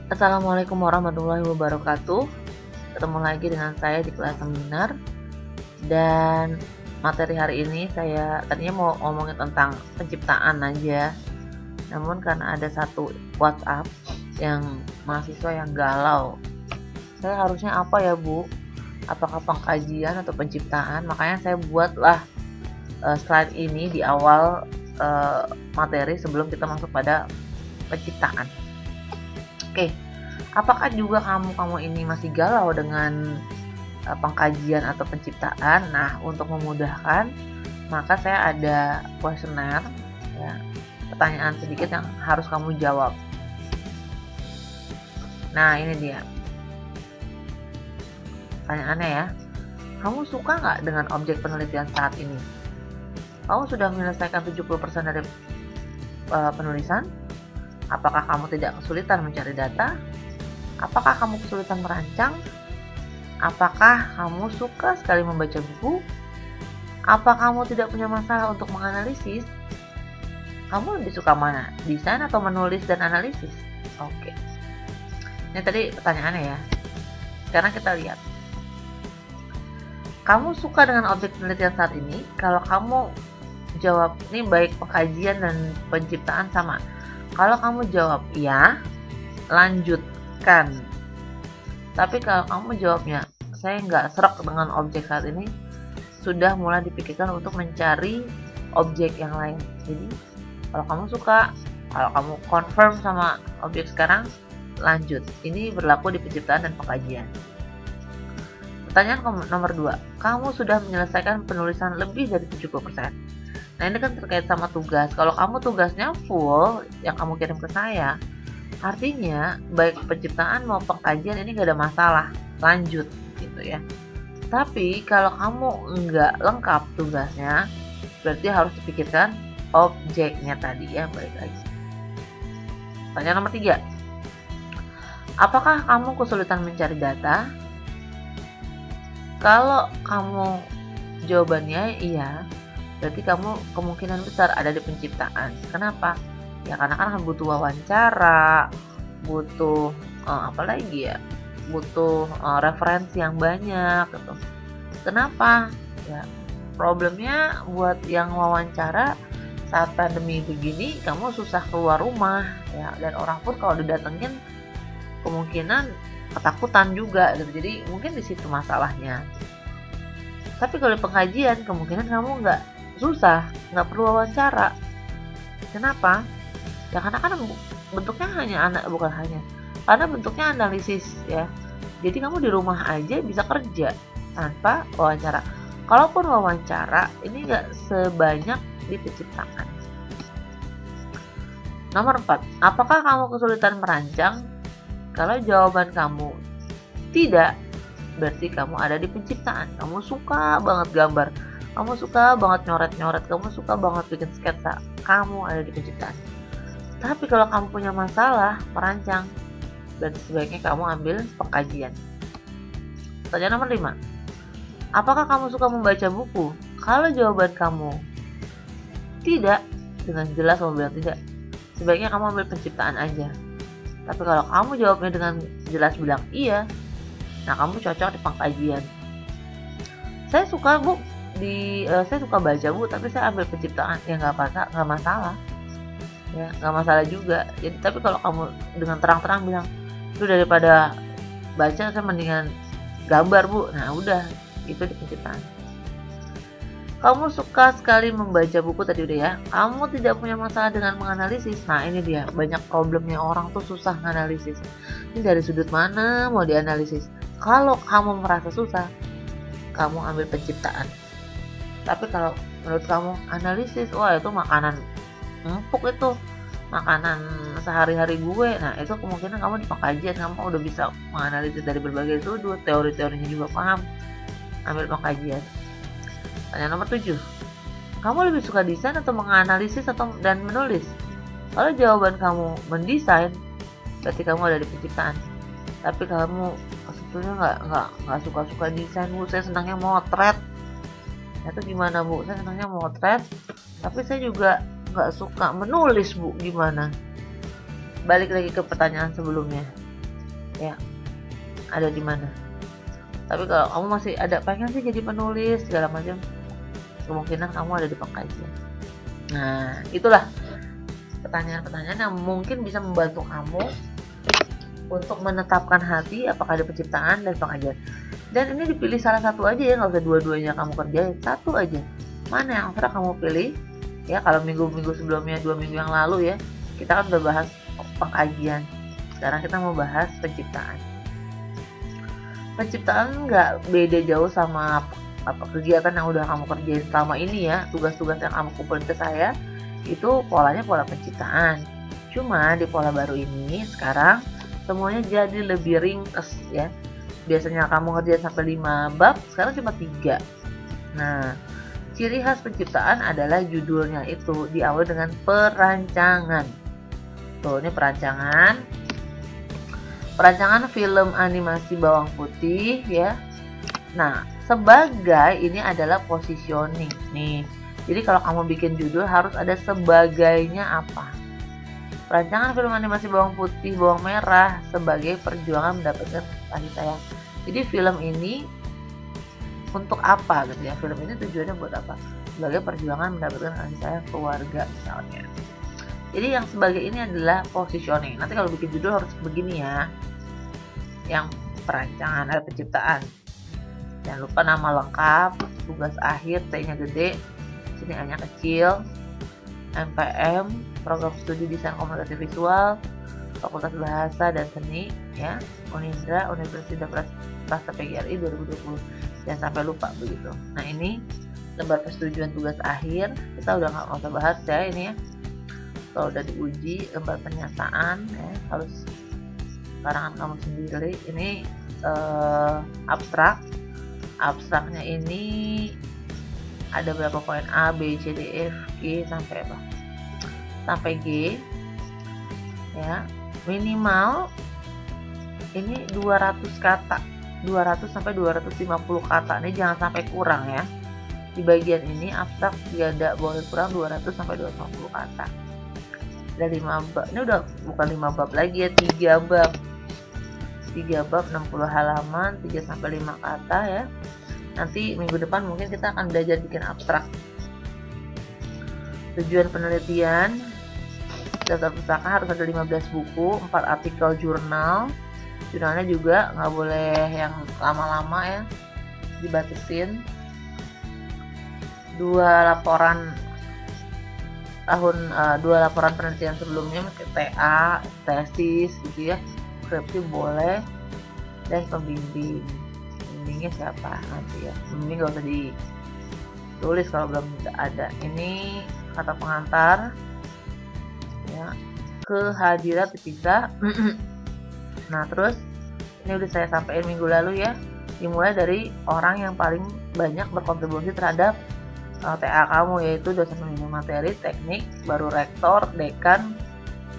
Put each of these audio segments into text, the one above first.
Assalamualaikum warahmatullahi wabarakatuh. Ketemu lagi dengan saya di kelas seminar. Dan materi hari ini saya tadinya mau ngomongin tentang penciptaan aja. Namun karena ada satu WhatsApp yang mahasiswa yang galau. Saya harusnya apa ya, Bu? Apakah pengkajian atau penciptaan? Makanya saya buatlah slide ini di awal materi sebelum kita masuk pada penciptaan. Oke, apakah juga kamu ini masih galau dengan pengkajian atau penciptaan? Nah, untuk memudahkan, maka saya ada kuesioner, ya, pertanyaan sedikit yang harus kamu jawab. Nah, ini dia pertanyaannya ya. Kamu suka nggak dengan objek penelitian saat ini? Kamu sudah menyelesaikan 70% dari penulisan? Apakah kamu tidak kesulitan mencari data? Apakah kamu kesulitan merancang? Apakah kamu suka sekali membaca buku? Apa kamu tidak punya masalah untuk menganalisis? Kamu lebih suka mana? Desain atau menulis dan analisis? Oke. Ini tadi pertanyaannya ya. Sekarang kita lihat. Kamu suka dengan objek penelitian saat ini? Kalau kamu jawab ini baik pengkajian dan penciptaan sama. Kalau kamu jawab iya, lanjutkan. Tapi kalau kamu jawabnya, saya nggak serak dengan objek saat ini, sudah mulai dipikirkan untuk mencari objek yang lain. Jadi, kalau kamu suka, kalau kamu confirm sama objek sekarang, lanjut. Ini berlaku di penciptaan dan pengkajian. Pertanyaan nomor 2. Kamu sudah menyelesaikan penulisan lebih dari 70%. Nah, ini kan terkait sama tugas. Kalau kamu tugasnya full yang kamu kirim ke saya, artinya baik penciptaan maupun pengkajian ini gak ada masalah, lanjut gitu ya. Tapi kalau kamu nggak lengkap tugasnya, berarti harus dipikirkan objeknya tadi ya, balik lagi. Pertanyaan nomor 3. Apakah kamu kesulitan mencari data? Kalau kamu jawabannya iya, berarti kamu kemungkinan besar ada di penciptaan. Kenapa? Ya karena kan butuh wawancara, butuh apa lagi ya? Butuh referensi yang banyak gitu. Kenapa? Ya problemnya buat yang wawancara saat pandemi begini kamu susah keluar rumah ya, dan orang pun kalau didatengin kemungkinan ketakutan juga gitu. Jadi mungkin di situ masalahnya. Tapi kalau di pengkajian kemungkinan kamu nggak nggak perlu wawancara. Kenapa? Ya karena kan bentuknya karena bentuknya analisis ya. Jadi kamu di rumah aja bisa kerja tanpa wawancara. Kalaupun wawancara ini nggak sebanyak di penciptaan. Nomor 4. Apakah kamu kesulitan merancang? Kalau jawaban kamu tidak, berarti kamu ada di penciptaan. Kamu suka banget gambar, kamu suka banget nyoret-nyoret, kamu suka banget bikin sketsa, kamu ada di penciptaan. Tapi kalau kamu punya masalah merancang, berarti sebaiknya kamu ambil pengkajian. Pertanyaan nomor 5. Apakah kamu suka membaca buku? Kalau jawaban kamu tidak, dengan jelas kamu bilang tidak, sebaiknya kamu ambil penciptaan aja. Tapi kalau kamu jawabnya dengan jelas bilang iya, nah kamu cocok di pengkajian. Saya suka Bu, saya suka baca Bu, tapi saya ambil penciptaan. Ya nggak masalah. Ya nggak masalah juga. Jadi tapi kalau kamu dengan terang-terang bilang, itu daripada baca saya mendingan gambar Bu. Nah udah, itu di penciptaan. Kamu suka sekali membaca buku tadi udah ya. Kamu tidak punya masalah dengan menganalisis. Nah ini dia, banyak problemnya orang tuh susah menganalisis. Ini dari sudut mana mau dianalisis. Kalau kamu merasa susah, kamu ambil penciptaan. Tapi kalau menurut kamu analisis, wah itu makanan empuk, itu makanan sehari-hari gue. Nah itu kemungkinan kamu di pengkajian, kamu udah bisa menganalisis dari berbagai sudut, teori-teorinya juga paham, ambil pengkajian. Pertanyaan nomor 7. Kamu lebih suka desain atau menganalisis dan menulis? Kalau jawaban kamu mendesain, berarti kamu ada di penciptaan. Tapi kamu sebetulnya nggak suka desain Bu, saya senangnya motret. Itu gimana Bu? Saya senangnya motret, tapi saya juga nggak suka menulis Bu, gimana? Balik lagi ke pertanyaan sebelumnya. ya ada di mana. Tapi kalau kamu masih ada pengen sih jadi penulis segala macam, kemungkinan kamu ada di pengkajian. Nah, itulah pertanyaan-pertanyaan yang mungkin bisa membantu kamu untuk menetapkan hati apakah di penciptaan dan pengkajian. Dan ini dipilih salah satu aja ya, nggak usah dua-duanya kamu kerjain, satu aja. Mana yang serah kamu pilih. Ya, kalau minggu-minggu sebelumnya, 2 minggu yang lalu ya, kita kan udah bahas pengkajian. Sekarang kita mau bahas penciptaan. Penciptaan nggak beda jauh sama apa kegiatan yang udah kamu kerjain selama ini ya. Tugas-tugas yang kamu kumpulin ke saya itu polanya pola penciptaan. Cuma di pola baru ini sekarang semuanya jadi lebih ringkas ya. Biasanya kamu ngerjain sampai 5 bab, sekarang cuma 3. Nah, ciri khas penciptaan adalah judulnya itu diawali dengan perancangan. Tuh, ini perancangan film animasi bawang putih ya. Nah, sebagai ini adalah positioning nih. Jadi kalau kamu bikin judul harus ada sebagainya apa. Perancangan film animasi bawang putih, bawang merah sebagai perjuangan mendapatkan kasih sayang. Jadi film ini untuk apa gitu ya? Film ini tujuannya buat apa? Sebagai perjuangan mendapatkan kasih sayang keluarga misalnya. Jadi yang sebagai ini adalah positioning. Nanti kalau bikin judul harus begini ya. Yang perancangan ada penciptaan. Jangan lupa nama lengkap, tugas akhir, T-nya gede, sini A-nya kecil, MPM, program studi desain komunikasi visual, Fakultas Bahasa dan Seni, ya, Unindra, Universitas Prasta PGRI 2020. Jangan sampai lupa begitu. Nah ini lembar persetujuan tugas akhir, kita udah nggak usah bahas ya ini ya. Kalau udah diuji, lembar pernyataan, ya, harus karangan kamu sendiri. Ini abstrak. Abstraknya ini ada berapa poin? A, B, C, D, F, G sampai apa? Sampai G. Ya, minimal ini 200 kata. 200 sampai 250 kata. Ini jangan sampai kurang ya. Di bagian ini abstrak tidak boleh kurang 200 sampai 250 kata. Ada 5 bab. Ini udah bukan 5 bab lagi ya, 3 bab. 3 bab 60 halaman, 3 sampai 5 kata ya. Nanti minggu depan mungkin kita akan belajar bikin abstrak. Tujuan penelitian, daftar pustaka harus ada 15 buku, 4 artikel jurnal. Jurnalnya juga nggak boleh yang lama-lama ya, dibatasin. 2 laporan penelitian sebelumnya, TA, tesis gitu ya, skripsi boleh, dan pembimbing. Pembimbingnya siapa nanti ya, pembimbing gak usah ditulis kalau belum ada. Ini kata pengantar ya, kehadiran terpisah. Nah terus ini udah saya sampaikan minggu lalu ya, dimulai dari orang yang paling banyak berkontribusi terhadap TA kamu, yaitu dosen pembimbing materi, teknik, baru rektor, dekan,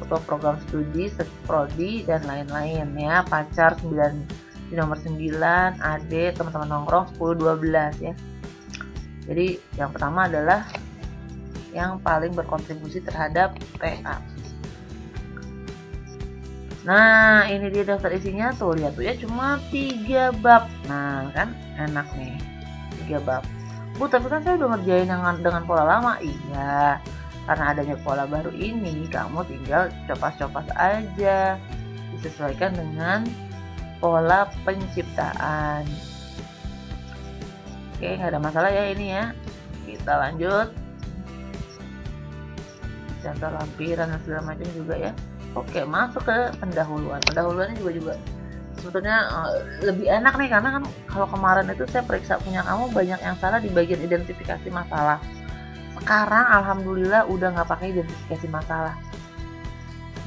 ketua program studi, prodi, dan lain-lain ya. Pacar 9, di nomor 9, adik, teman-teman nongkrong 10, 12 ya. Jadi yang pertama adalah yang paling berkontribusi terhadap TA. Nah ini dia daftar isinya, tuh lihat tuh ya, cuma 3 bab. Nah kan enak nih, 3 bab. Bu, tapi kan saya udah ngerjain dengan pola lama. Iya, karena adanya pola baru ini, kamu tinggal copas-copas aja, disesuaikan dengan pola penciptaan. Oke, nggak ada masalah ya ini ya. Kita lanjut. Contoh lampiran dan segala macam juga ya. Oke, masuk ke pendahuluan. Pendahuluannya juga sebetulnya lebih enak nih, karena kan kalau kemarin itu saya periksa punya kamu banyak yang salah di bagian identifikasi masalah. Sekarang alhamdulillah udah nggak pakai identifikasi masalah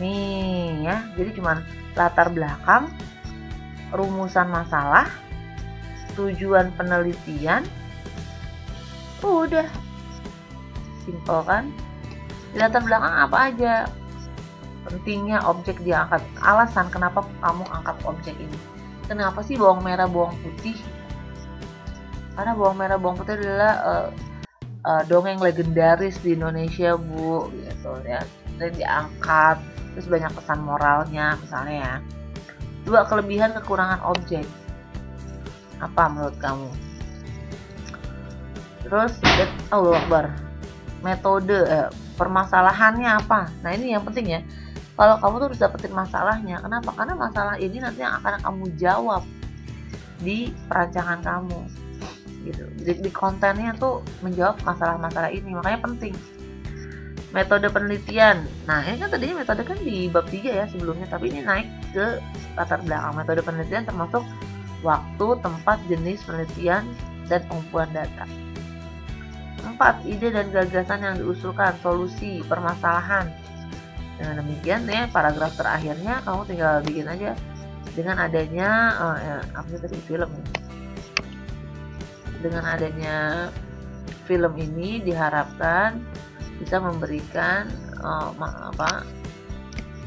nih ya, jadi cuman latar belakang, rumusan masalah, tujuan penelitian, udah simpel kan. Di latar belakang apa aja, pentingnya objek diangkat, alasan kenapa kamu angkat objek ini, kenapa sih bawang merah bawang putih, karena bawang merah bawang putih adalah dongeng legendaris di Indonesia Bu, gitu ya. Dan diangkat, terus banyak pesan moralnya misalnya ya. 2 kelebihan kekurangan objek. Apa menurut kamu? Terus Allahu Akbar. Metode permasalahannya apa? Nah, ini yang penting ya. Kalau kamu tuh harus dapetin masalahnya. Kenapa? Karena masalah ini nanti yang akan kamu jawab di perancangan kamu. Gitu. Di kontennya tuh menjawab masalah-masalah ini. Makanya penting. Metode penelitian. Nah, ini kan tadinya metode kan di bab 3 ya sebelumnya, tapi ini naik ke latar belakang. Metode penelitian termasuk waktu, tempat, jenis penelitian, dan pengumpulan data. 4. Ide dan gagasan yang diusulkan, solusi, permasalahan. Dengan demikian ya, paragraf terakhirnya kamu tinggal bikin aja dengan adanya apa tadi film ya. Dengan adanya film ini diharapkan bisa memberikan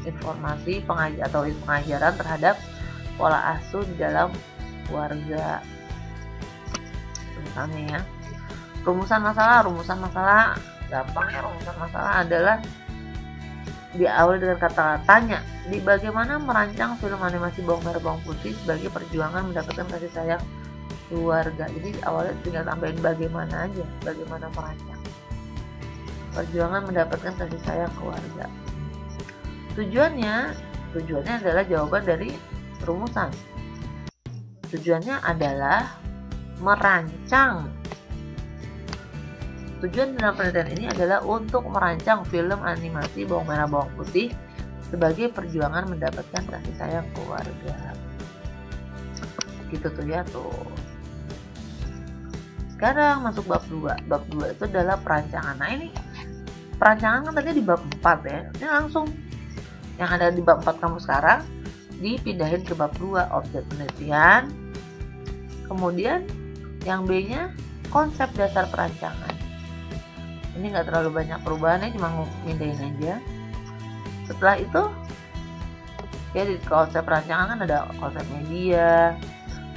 informasi pengajaran terhadap pola asuh di dalam keluarga. Misalnya ya, rumusan masalah gampang ya. Rumusan masalah adalah diawali dengan kata tanya, di bagaimana merancang film animasi bawang merah bawang putih sebagai perjuangan mendapatkan kasih sayang keluarga. Jadi awalnya tinggal tambahin bagaimana aja, bagaimana merancang perjuangan mendapatkan kasih sayang keluarga. Tujuannya adalah jawaban dari rumusan. Tujuannya adalah merancang. Tujuan dalam penelitian ini adalah untuk merancang film animasi bawang merah bawang putih sebagai perjuangan mendapatkan kasih sayang keluarga. Gitu tuh ya tuh. Sekarang masuk bab 2. Bab 2 itu adalah perancangan. Nah, ini perancangan kan tadi di bab 4 ya. Ini langsung yang ada di bab 4 kamu sekarang dipindahin ke bab 2, objek penelitian. Kemudian yang B-nya konsep dasar perancangan. Ini nggak terlalu banyak perubahannya, cuma mindahin aja. Setelah itu ya di konsep perancangan kan ada konsep media,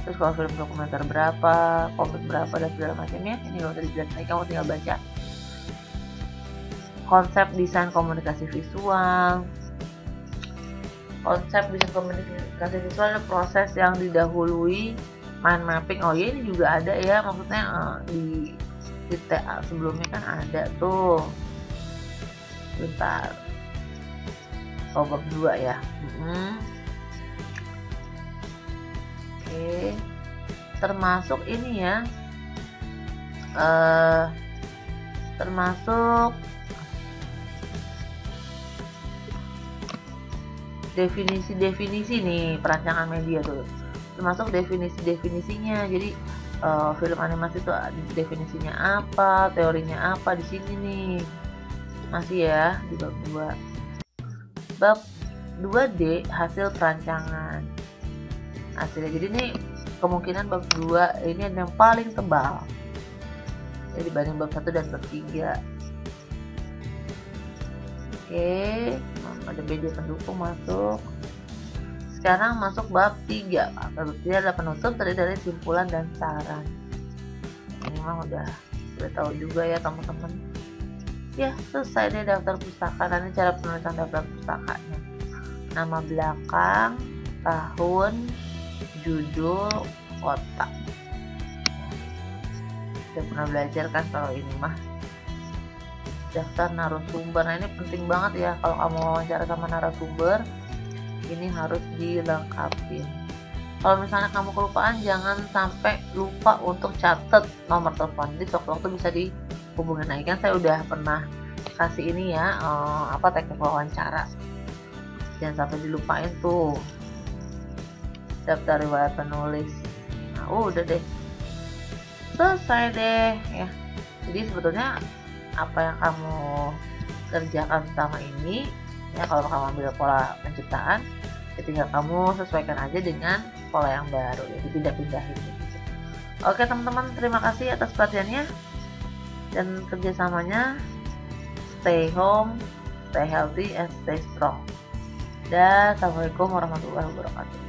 terus kalau film dokumenter berapa, komik berapa, dan segala macamnya. Ini kalau tadi jelas, kamu tinggal baca. Konsep desain komunikasi visual. Konsep desain komunikasi visual adalah proses yang didahului mind mapping. Oh ya, ini juga ada ya, maksudnya di TA sebelumnya kan ada tuh. Bentar. Oh, bab 2 ya. Oke. Termasuk ini ya. Termasuk definisi-definisi nih, perancangan media tuh. Termasuk definisi-definisinya. Jadi film animasi itu definisinya apa, teorinya apa di sini nih. Masih ya di bab 2. Bab 2D hasil perancangan. Hasilnya. Jadi ini kemungkinan bab 2 ini yang paling tebal. Jadi dibanding bab 1 dan bab 3. Oke, ada media pendukung masuk. Sekarang masuk bab 3. Bab 3 adalah penutup, terdiri dari simpulan dan saran. Ini mah udah tahu juga ya teman-teman. Ya, selesai deh daftar pustaka. Dan ini cara penulisan daftar pustakanya. Nama belakang, tahun, judul, kota. Saya pernah belajar kan kalau ini mah. Daftar narasumber. Nah, ini penting banget ya kalau kamu wawancara sama narasumber, ini harus dilengkapi. Kalau misalnya kamu kelupaan, jangan sampai lupa untuk catat nomor telepon. Jadi sewaktu-waktu bisa dihubungin. Nah, kan saya udah pernah kasih ini ya, teknik wawancara. Jangan sampai dilupain tuh. Daftar riwayat penulis. Nah, udah deh. Selesai deh ya. Jadi sebetulnya apa yang kamu kerjakan pertama ini ya, kalau kamu ambil pola penciptaan, tinggal kamu sesuaikan aja dengan pola yang baru ya, dipindah-pindahin gitu. Oke teman-teman, terima kasih atas perhatiannya dan kerjasamanya. Stay home, stay healthy, and stay strong. Dan assalamualaikum warahmatullahi wabarakatuh.